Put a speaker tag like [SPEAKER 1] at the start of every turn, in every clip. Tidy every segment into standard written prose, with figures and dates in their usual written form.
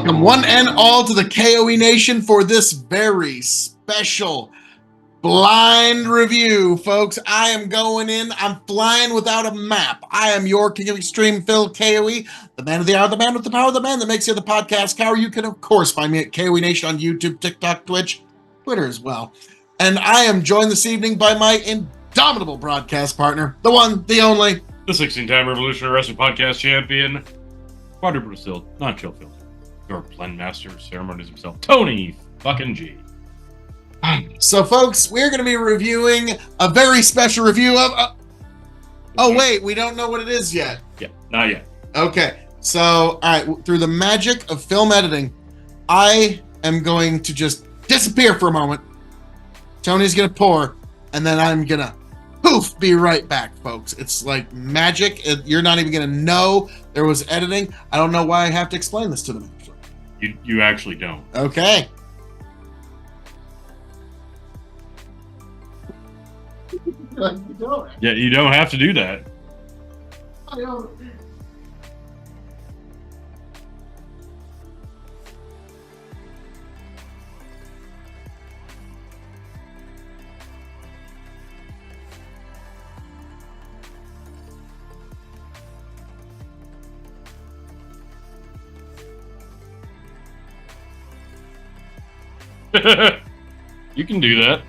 [SPEAKER 1] Welcome one and all to the K.O.E. Nation for this very special blind review, folks. I am going in. I'm flying without a map. I am your King of Extreme, Phil K.O.E., the man of the hour, the man with the power, the man that makes you the podcast cower. You can, of course, find me at K.O.E. Nation on YouTube, TikTok, Twitch, Twitter as well. And I am joined this evening by my indomitable broadcast partner, the one, the only,
[SPEAKER 2] the 16-time Revolutionary Wrestling Podcast champion, quadruple distilled, non-chill Phil, your blend master of ceremonies himself, Tony fucking G.
[SPEAKER 1] So, folks, we're going to be reviewing a very special review of... oh, wait, we don't know what it is yet.
[SPEAKER 2] Yeah, not yet.
[SPEAKER 1] Okay, so, all right, through the magic of film editing, I am going to just disappear for a moment. Tony's going to pour, and then I'm going to, poof, be right back, folks. It's like magic. You're not even going to know there was editing. I don't know why I have to explain this to them.
[SPEAKER 2] You actually don't.
[SPEAKER 1] Okay.
[SPEAKER 2] Yeah, you don't have to do that. You can do that.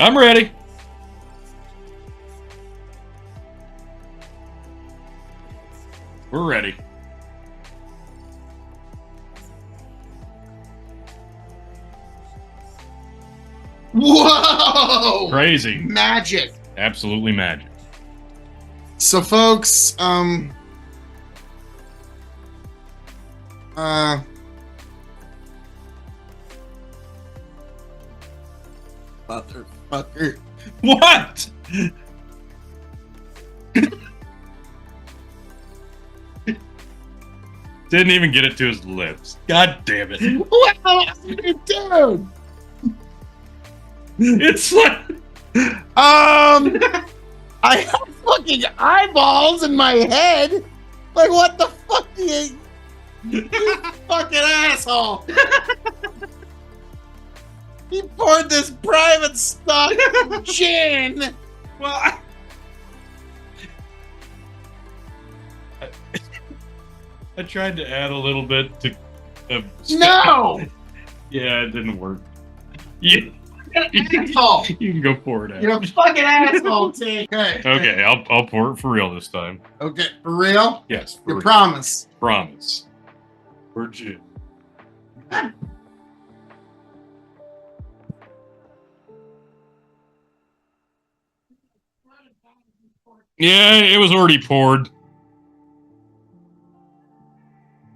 [SPEAKER 2] I'm ready. We're ready.
[SPEAKER 1] Whoa!
[SPEAKER 2] Crazy.
[SPEAKER 1] Magic.
[SPEAKER 2] Absolutely magic.
[SPEAKER 1] So, folks, motherfucker.
[SPEAKER 2] What? Didn't even get it to his lips. God damn it.
[SPEAKER 1] Wow, dude.
[SPEAKER 2] It's like...
[SPEAKER 1] I have fucking eyeballs in my head. Like, what the fuck do you fucking asshole. He poured this private stock gin.
[SPEAKER 2] Well, I tried to add a little bit to...
[SPEAKER 1] No!
[SPEAKER 2] Yeah, it didn't work. Yeah.
[SPEAKER 1] Asshole.
[SPEAKER 2] You can go pour it out.
[SPEAKER 1] You're a fucking asshole, T.
[SPEAKER 2] Okay, I'll pour it for real this time.
[SPEAKER 1] Okay, for real?
[SPEAKER 2] Yes. For
[SPEAKER 1] You
[SPEAKER 2] real.
[SPEAKER 1] promise.
[SPEAKER 2] Promise. For Jim. Yeah, it was already poured.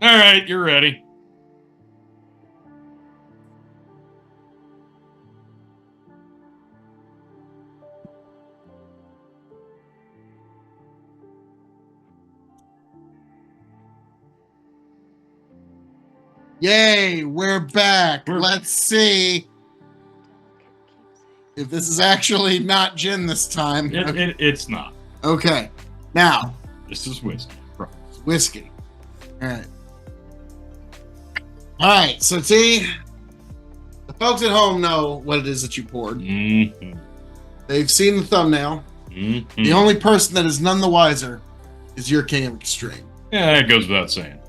[SPEAKER 2] All right, you're ready.
[SPEAKER 1] Yay, we're back. Let's see if this is actually not gin this time.
[SPEAKER 2] It's not.
[SPEAKER 1] Okay, now
[SPEAKER 2] This is whiskey.
[SPEAKER 1] whiskey. All right. All right, so T, the The folks at home know what it is that you poured.
[SPEAKER 2] Mm-hmm.
[SPEAKER 1] They've seen the thumbnail.
[SPEAKER 2] Mm-hmm.
[SPEAKER 1] The only person that is none the wiser is your King of Extreme.
[SPEAKER 2] Yeah, it goes without saying.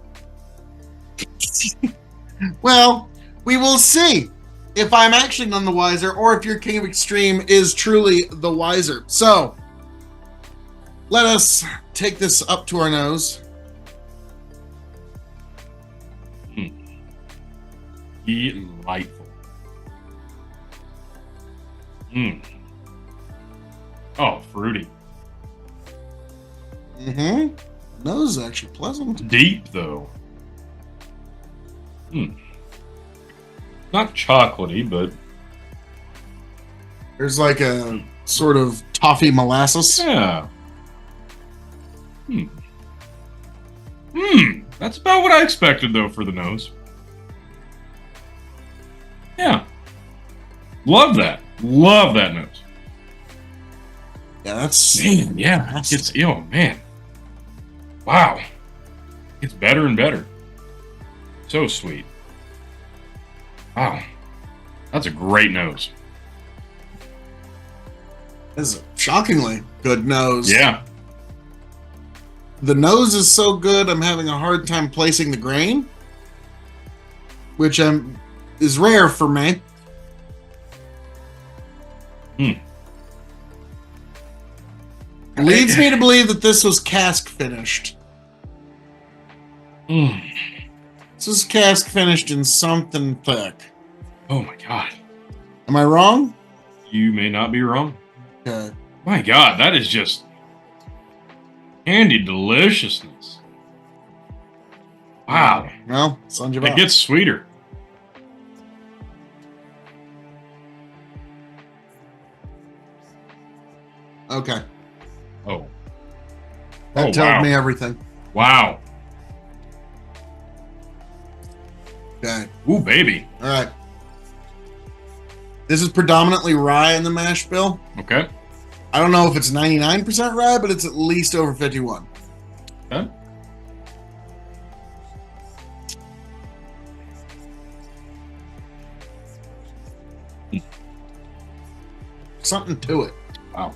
[SPEAKER 1] Well, we will see if I'm actually none the wiser or if your King of Extreme is truly the wiser. So, let us take this up to our nose.
[SPEAKER 2] Delightful. Oh, fruity.
[SPEAKER 1] Mm-hmm. Nose is actually pleasant.
[SPEAKER 2] Deep, though. Not chocolatey, but...
[SPEAKER 1] There's like a sort of toffee molasses.
[SPEAKER 2] Yeah. That's about what I expected, though, for the nose. Yeah. Love that. Love that nose.
[SPEAKER 1] Yeah, that's...
[SPEAKER 2] Man, yeah. It's, oh, man. Wow. It's better and better. So sweet. Wow. That's a great nose.
[SPEAKER 1] This is a shockingly good nose.
[SPEAKER 2] Yeah.
[SPEAKER 1] The nose is so good, I'm having a hard time placing the grain, which is rare for me. Leads me to believe that this was cask finished. This is cask finished in something thick.
[SPEAKER 2] Oh my god.
[SPEAKER 1] Am I wrong?
[SPEAKER 2] You may not be wrong.
[SPEAKER 1] Okay.
[SPEAKER 2] My god, that is just candy deliciousness. Wow.
[SPEAKER 1] Well, Sanjay.
[SPEAKER 2] It gets sweeter.
[SPEAKER 1] Okay.
[SPEAKER 2] Oh.
[SPEAKER 1] That
[SPEAKER 2] Oh,
[SPEAKER 1] tells
[SPEAKER 2] wow.
[SPEAKER 1] me everything.
[SPEAKER 2] Wow.
[SPEAKER 1] Okay.
[SPEAKER 2] Ooh, baby.
[SPEAKER 1] All right. This is predominantly rye in the mash bill.
[SPEAKER 2] Okay.
[SPEAKER 1] I don't know if it's 99% rye, but it's at least over 51.
[SPEAKER 2] Okay.
[SPEAKER 1] Something to it.
[SPEAKER 2] Wow.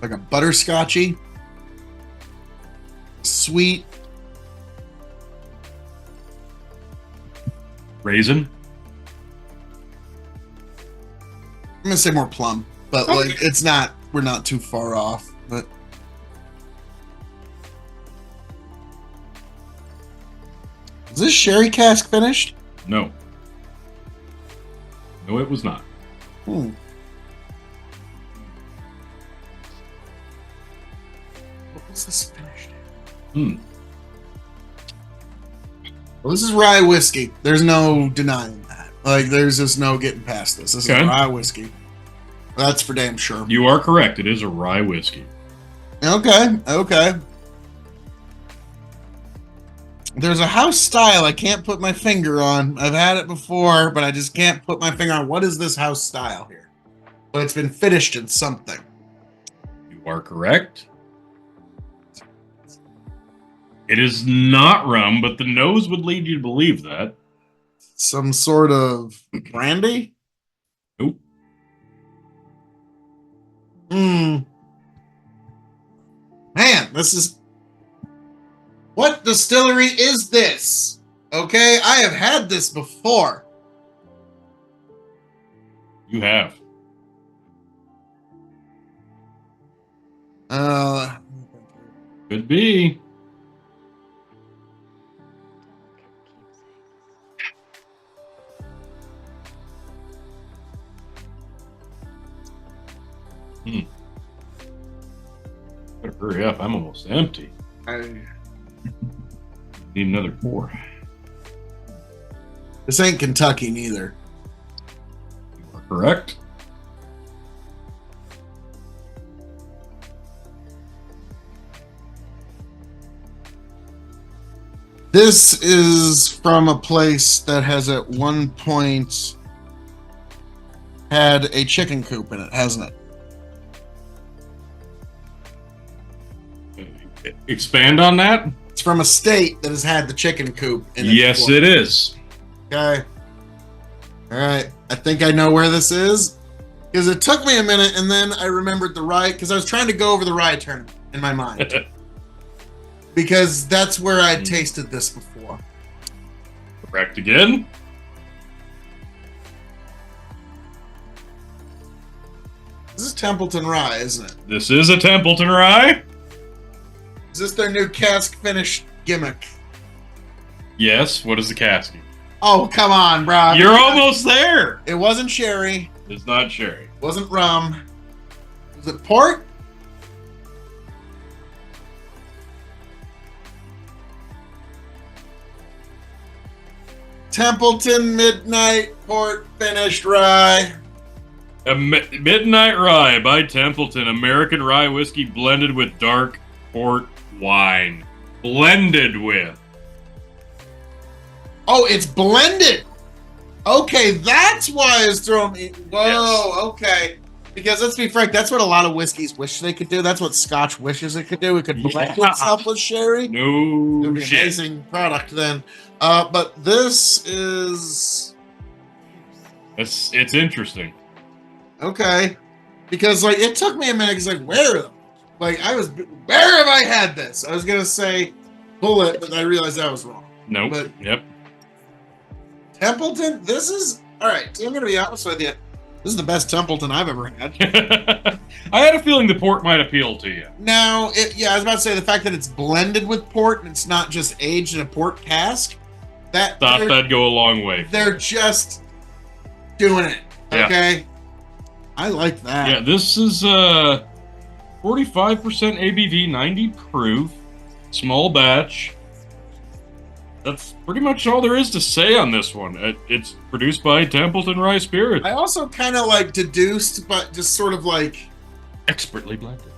[SPEAKER 1] Like a butterscotchy, sweet.
[SPEAKER 2] Raisin.
[SPEAKER 1] I'm gonna say more plum, but
[SPEAKER 2] Okay.
[SPEAKER 1] like it's not. We're not too far off. But is this sherry cask finished?
[SPEAKER 2] No. No, it was not.
[SPEAKER 1] Hmm. What was this finished in? Well, this is rye whiskey. There's no denying that. Like, there's just no getting past this. This
[SPEAKER 2] Okay.
[SPEAKER 1] is rye whiskey. That's for damn sure.
[SPEAKER 2] You are correct. It is a rye whiskey.
[SPEAKER 1] Okay, okay. There's a house style I can't put my finger on. I've had it before, but I just can't put my finger on what is this house style here. But it's been finished in something.
[SPEAKER 2] You are correct. It is not rum, but the nose would lead you to believe that.
[SPEAKER 1] Some sort of brandy?
[SPEAKER 2] Nope.
[SPEAKER 1] Man, this is... What distillery is this? Okay, I have had this before.
[SPEAKER 2] You have. Could be. Better hurry up. I'm almost empty. Need another pour.
[SPEAKER 1] This ain't Kentucky neither.
[SPEAKER 2] You are correct.
[SPEAKER 1] This is from a place that has at one point had a chicken coop in it, hasn't it?
[SPEAKER 2] Expand on that?
[SPEAKER 1] It's from a state that has had the chicken coop in it.
[SPEAKER 2] Yes,
[SPEAKER 1] before.
[SPEAKER 2] it is.
[SPEAKER 1] Okay. All right, I think I know where this is because it took me a minute, and then I remembered the RYE because I was trying to go over the RYE tournament in my mind because that's where I tasted this before.
[SPEAKER 2] Correct again.
[SPEAKER 1] This is Templeton RYE, isn't it?
[SPEAKER 2] This is a Templeton RYE.
[SPEAKER 1] Is this their new cask finish gimmick?
[SPEAKER 2] Yes. What is the casket?
[SPEAKER 1] Oh, come on, bro.
[SPEAKER 2] You're almost there.
[SPEAKER 1] It wasn't sherry.
[SPEAKER 2] It's not sherry.
[SPEAKER 1] It wasn't rum. Was it port? Templeton Midnight Port Finished RYE.
[SPEAKER 2] A Midnight RYE by Templeton, American rye whiskey blended with dark port wine. Blended with.
[SPEAKER 1] Oh, it's blended. Okay, that's why it's throwing me. Whoa, yes. Okay. Because let's be frank, that's what a lot of whiskeys wish they could do. That's what Scotch wishes it could do. It could blend itself with sherry.
[SPEAKER 2] No,
[SPEAKER 1] it would be an amazing product then. But this is.
[SPEAKER 2] It's interesting.
[SPEAKER 1] Okay, because like it took me a minute. Because like where have I had this? I was gonna say Bullet, but I realized that was wrong.
[SPEAKER 2] Nope.
[SPEAKER 1] But
[SPEAKER 2] yep.
[SPEAKER 1] Templeton. This is all right. I'm gonna be honest with you. This is the best Templeton I've ever had.
[SPEAKER 2] I had a feeling the port might appeal to you.
[SPEAKER 1] Now, I was about to say the fact that it's blended with port and it's not just aged in a port cask.
[SPEAKER 2] Thought that'd go a long way.
[SPEAKER 1] They're just doing it. Okay. Yeah. I like that.
[SPEAKER 2] Yeah, this is 45% ABV, 90 proof, small batch. That's pretty much all there is to say on this one. It's produced by Templeton Rye Spirits.
[SPEAKER 1] I also kind of like deduced, but just sort of like
[SPEAKER 2] expertly blended.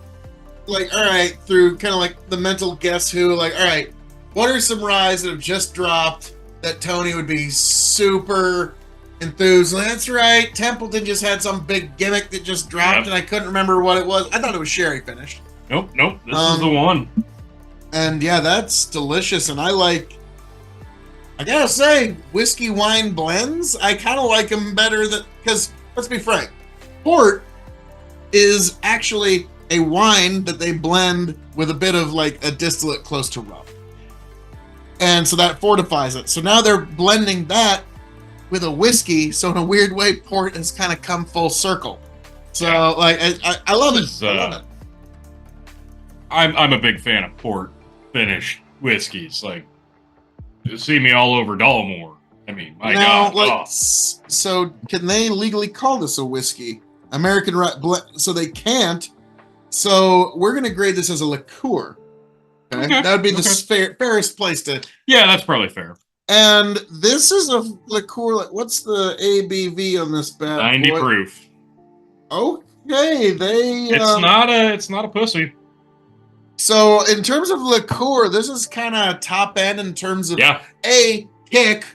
[SPEAKER 1] Like, all right, through kind of like the mental guess who, like, all right, what are some ryes that have just dropped that Tony would be super enthused? That's right, Templeton just had some big gimmick that just dropped, and I couldn't remember what it was. I thought it was sherry finished.
[SPEAKER 2] Nope, this is the one.
[SPEAKER 1] And yeah, that's delicious, and I gotta say, whiskey wine blends, I kind of like them better because let's be frank, port is actually a wine that they blend with a bit of like a distillate close to rum. And so that fortifies it. So now they're blending that with a whiskey. So in a weird way, port has kind of come full circle. So like, I love it. I love it.
[SPEAKER 2] I'm a big fan of port finished whiskeys. Like, see me all over Dollamore. I mean, my God.
[SPEAKER 1] Like, so can they legally call this a whiskey? American rye, so they can't. So we're going to grade this as a liqueur. Okay? That would be the fairest place to.
[SPEAKER 2] Yeah, that's probably fair.
[SPEAKER 1] And this is a liqueur. What's the ABV on this bad
[SPEAKER 2] 90
[SPEAKER 1] boy?
[SPEAKER 2] Proof.
[SPEAKER 1] Okay,
[SPEAKER 2] it's not a pussy.
[SPEAKER 1] So in terms of liqueur, this is kind of top end in terms of A, kick,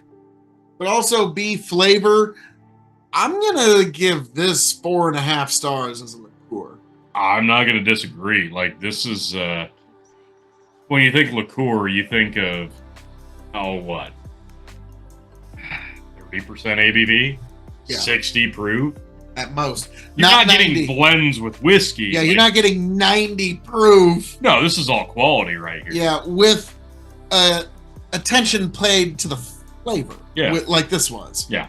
[SPEAKER 1] but also B, flavor. I'm gonna give this 4.5 stars as a liqueur.
[SPEAKER 2] I'm not gonna disagree. Like, this is when you think liqueur, you think of 30% ABV, 60 proof
[SPEAKER 1] at most.
[SPEAKER 2] You're not getting blends with whiskey.
[SPEAKER 1] Yeah, you're not getting 90 proof.
[SPEAKER 2] No, this is all quality right here.
[SPEAKER 1] Yeah, with attention paid to the flavor.
[SPEAKER 2] Yeah,
[SPEAKER 1] like this was.
[SPEAKER 2] Yeah.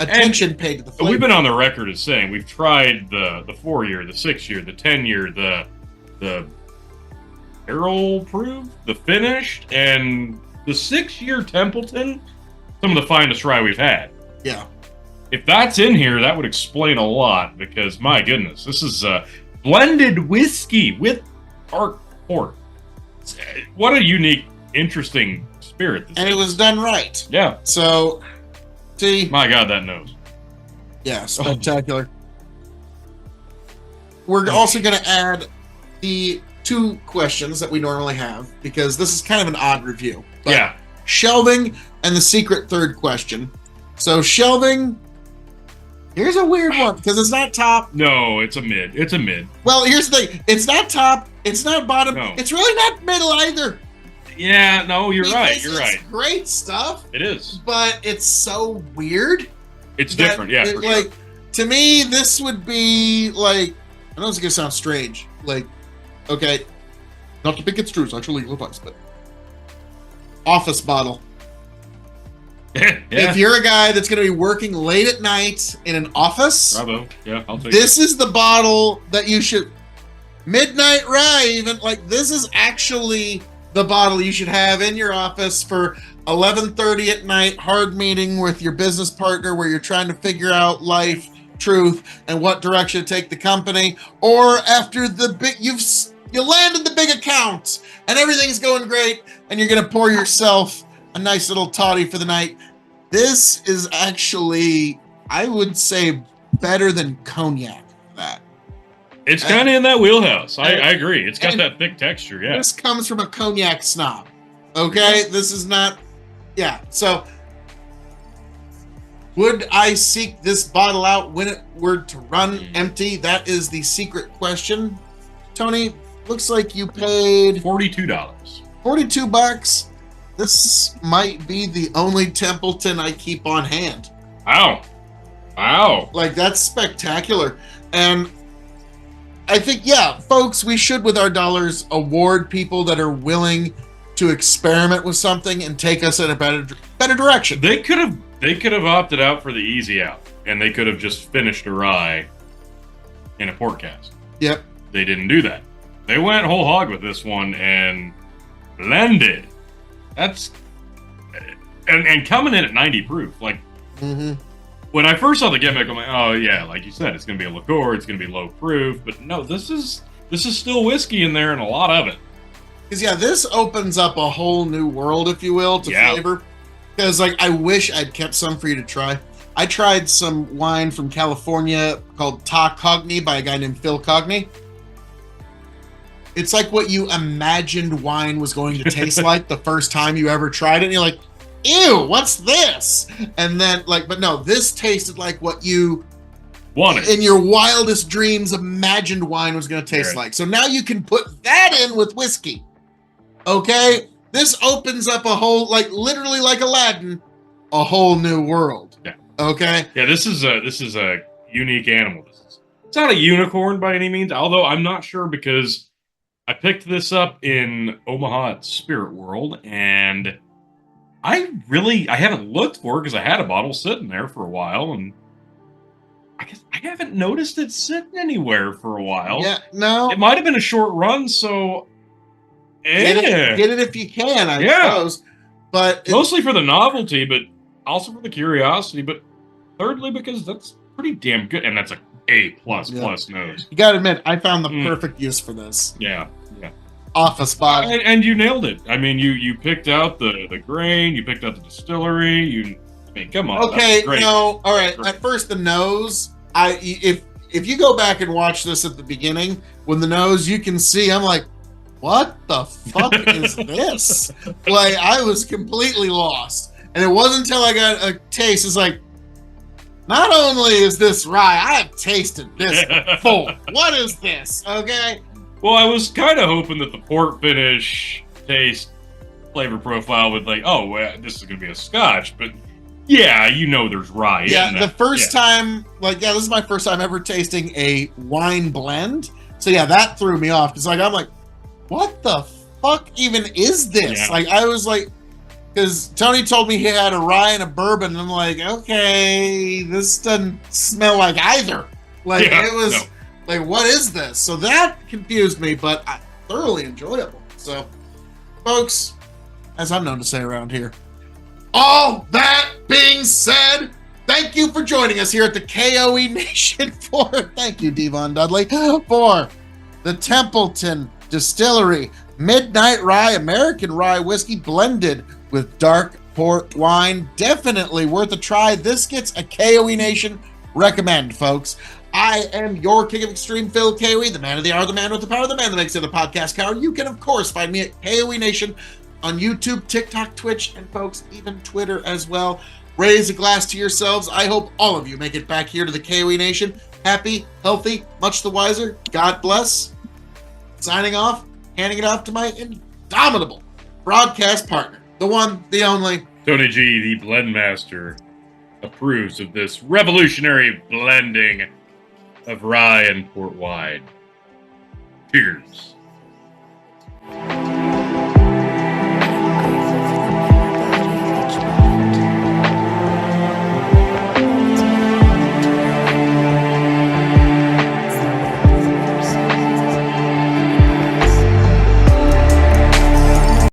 [SPEAKER 1] Attention paid to the flavor.
[SPEAKER 2] We've been on the record as saying we've tried the 4-year, the 6-year, the 10-year, the barrel proof, the finished, and the 6-year Templeton, some of the finest rye we've had.
[SPEAKER 1] Yeah.
[SPEAKER 2] If that's in here, that would explain a lot, because my goodness, this is blended whiskey with dark port. What a unique, interesting spirit this is.
[SPEAKER 1] It was done right.
[SPEAKER 2] Yeah.
[SPEAKER 1] So, see.
[SPEAKER 2] My God, that nose.
[SPEAKER 1] Yeah, spectacular. We're also going to add the 2 questions that we normally have, because this is kind of an odd review. But shelving and the secret third question. So shelving, here's a weird one, because it's not top.
[SPEAKER 2] No, it's a mid. It's a mid.
[SPEAKER 1] Well, here's the thing. It's not top. It's not bottom.
[SPEAKER 2] No.
[SPEAKER 1] It's really not middle either.
[SPEAKER 2] Yeah, no, you're right. You're right.
[SPEAKER 1] It's great stuff.
[SPEAKER 2] It is.
[SPEAKER 1] But it's so weird.
[SPEAKER 2] It's different, yeah. For
[SPEAKER 1] like,
[SPEAKER 2] sure.
[SPEAKER 1] to me, this would be like, I know it's gonna sound strange. Like, okay, not to be construed, it's actually legal advice, but office bottle.
[SPEAKER 2] Yeah.
[SPEAKER 1] If you're a guy that's going to be working late at night in an office,
[SPEAKER 2] Bravo. Yeah, I'll take
[SPEAKER 1] this is the bottle that you should. Midnight Rye, even like this is actually the bottle you should have in your office for 11:30 at night, hard meeting with your business partner where you're trying to figure out life, truth, and what direction to take the company, or after the big you landed the big account and everything's going great and you're going to pour yourself a nice little toddy for the night. This is actually, I would say, better than cognac. That
[SPEAKER 2] it's kind of in that wheelhouse. I agree. It's got that thick texture. Yeah.
[SPEAKER 1] This comes from a cognac snob. Okay, this is not. Yeah. So, would I seek this bottle out when it were to run empty? That is the secret question. Tony, looks like you paid
[SPEAKER 2] $42.
[SPEAKER 1] $42. This might be the only Templeton I keep on hand.
[SPEAKER 2] Wow.
[SPEAKER 1] Like, that's spectacular. And I think, yeah, folks, we should, with our dollars, award people that are willing to experiment with something and take us in a better direction.
[SPEAKER 2] They could have opted out for the easy out, and they could have just finished a rye in a port cast.
[SPEAKER 1] Yep.
[SPEAKER 2] They didn't do that. They went whole hog with this one and blended. That's and coming in at 90 proof. Like, when I first saw the gimmick, I'm like, oh yeah, like you said, it's gonna be a liqueur, it's gonna be low proof. But no, this is still whiskey in there and a lot of it.
[SPEAKER 1] Because yeah, this opens up a whole new world, if you will, to flavor. Because like, I wish I'd kept some for you to try. I tried some wine from California called Ta Cogni by a guy named Phil Cogni. It's like what you imagined wine was going to taste like the first time you ever tried it. And you're like, ew, what's this? And then like, but no, this tasted like what you
[SPEAKER 2] wanted
[SPEAKER 1] in your wildest dreams imagined wine was going to taste like. So now you can put that in with whiskey. Okay? This opens up a whole, like literally like Aladdin, a whole new world.
[SPEAKER 2] Yeah.
[SPEAKER 1] Okay?
[SPEAKER 2] Yeah, this is a unique animal. It's not a unicorn by any means, although I'm not sure because I picked this up in Omaha at Spirit World, and I haven't looked for it because I had a bottle sitting there for a while, and I guess I haven't noticed it sitting anywhere for a while.
[SPEAKER 1] Yeah, no.
[SPEAKER 2] It might have been a short run, so
[SPEAKER 1] get it if you can, I suppose. But
[SPEAKER 2] mostly for the novelty, but also for the curiosity, but thirdly because that's pretty damn good, and that's a plus nose.
[SPEAKER 1] You gotta admit, I found the perfect use for this.
[SPEAKER 2] Yeah.
[SPEAKER 1] Office bottle.
[SPEAKER 2] And you nailed it. I mean, you picked out the grain, you picked out the distillery. Come on.
[SPEAKER 1] Okay, no, all right. At first, the nose. If you go back and watch this at the beginning, when the nose, you can see, I'm like, what the fuck is this? Like, I was completely lost, and it wasn't until I got a taste. It's like, not only is this rye, I have tasted this before. What is this? Okay.
[SPEAKER 2] Well, I was kind of hoping that the port finish taste flavor profile would like, oh, well, this is going to be a scotch, but yeah, there's rye.
[SPEAKER 1] Yeah, the first time, this is my first time ever tasting a wine blend. So yeah, that threw me off. It's like, I'm like, what the fuck even is this?
[SPEAKER 2] Yeah.
[SPEAKER 1] Like, I was like, because Tony told me he had a rye and a bourbon, and I'm like, okay, this doesn't smell like either. Like, it was... No. Like, what is this? So that confused me, but thoroughly enjoyable. So, folks, as I'm known to say around here, all that being said, thank you for joining us here at the K.O.E. Nation thank you, Devon Dudley, for the Templeton Distillery Midnight Rye American Rye Whiskey blended with dark port wine. Definitely worth a try. This gets a K.O.E. Nation recommend, folks. I am your King of Extreme, Phil K.O.E., the man of the hour, the man with the power, the man that makes it a podcast cower. You can, of course, find me at K.O.E. Nation on YouTube, TikTok, Twitch, and, folks, even Twitter as well. Raise a glass to yourselves. I hope all of you make it back here to the K.O.E. Nation. Happy, healthy, much the wiser. God bless. Signing off, handing it off to my indomitable broadcast partner, the one, the only,
[SPEAKER 2] Tony G, the blend master. approves of this revolutionary blending of rye and port wine. Cheers.